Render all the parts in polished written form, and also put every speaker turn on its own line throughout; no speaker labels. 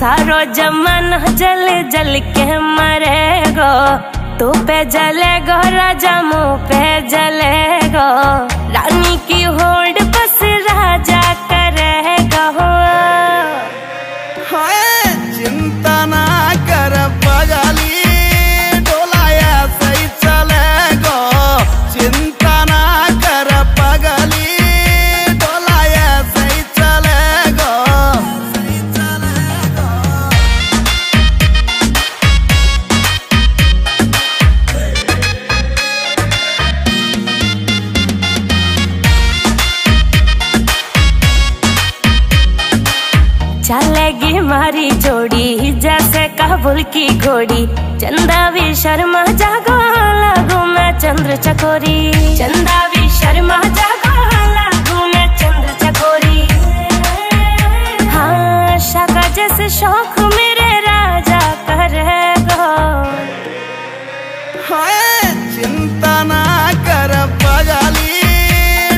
सारो जमाना जल जल के मरेगो, तू पे जलेगो राजा मुँह पे जलेगो, रानी की होड़ बस राजा करेगा।
चिंता ना कर पगली, डोलाया सही चलेगो, चिंता ना कर पगली, डोलाया सही चलेगो, सही चलेगो।
चलेगी मारी जोड़ी जैसे काबुल की घोड़ी, चंदा भी शर्मा जागो लागू मैं चंद्र चकोरी, चंदा भी शर्मा जागो लागू मैं चंद्र चकोरी। हाँ शाका जैसे शौक मेरे राजा करेगो।
चिंता ना कर पगली,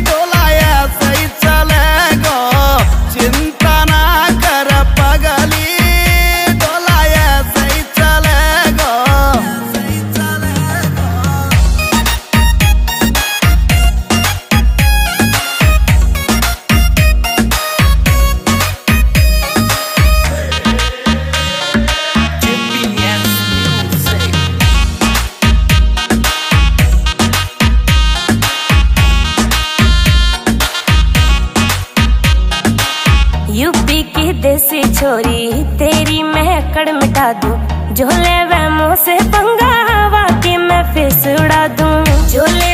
डोलाया सही चलेगो, चिंता ना कर पगली, डोलाया सही चलेगो, सही चलेगो।
यूपी की देसी छोरी तेरी मैं अकड़ मिटा दूं, जो ले वह मुँह से पंगा हवा की मैं फिर उड़ा दूं, जो ले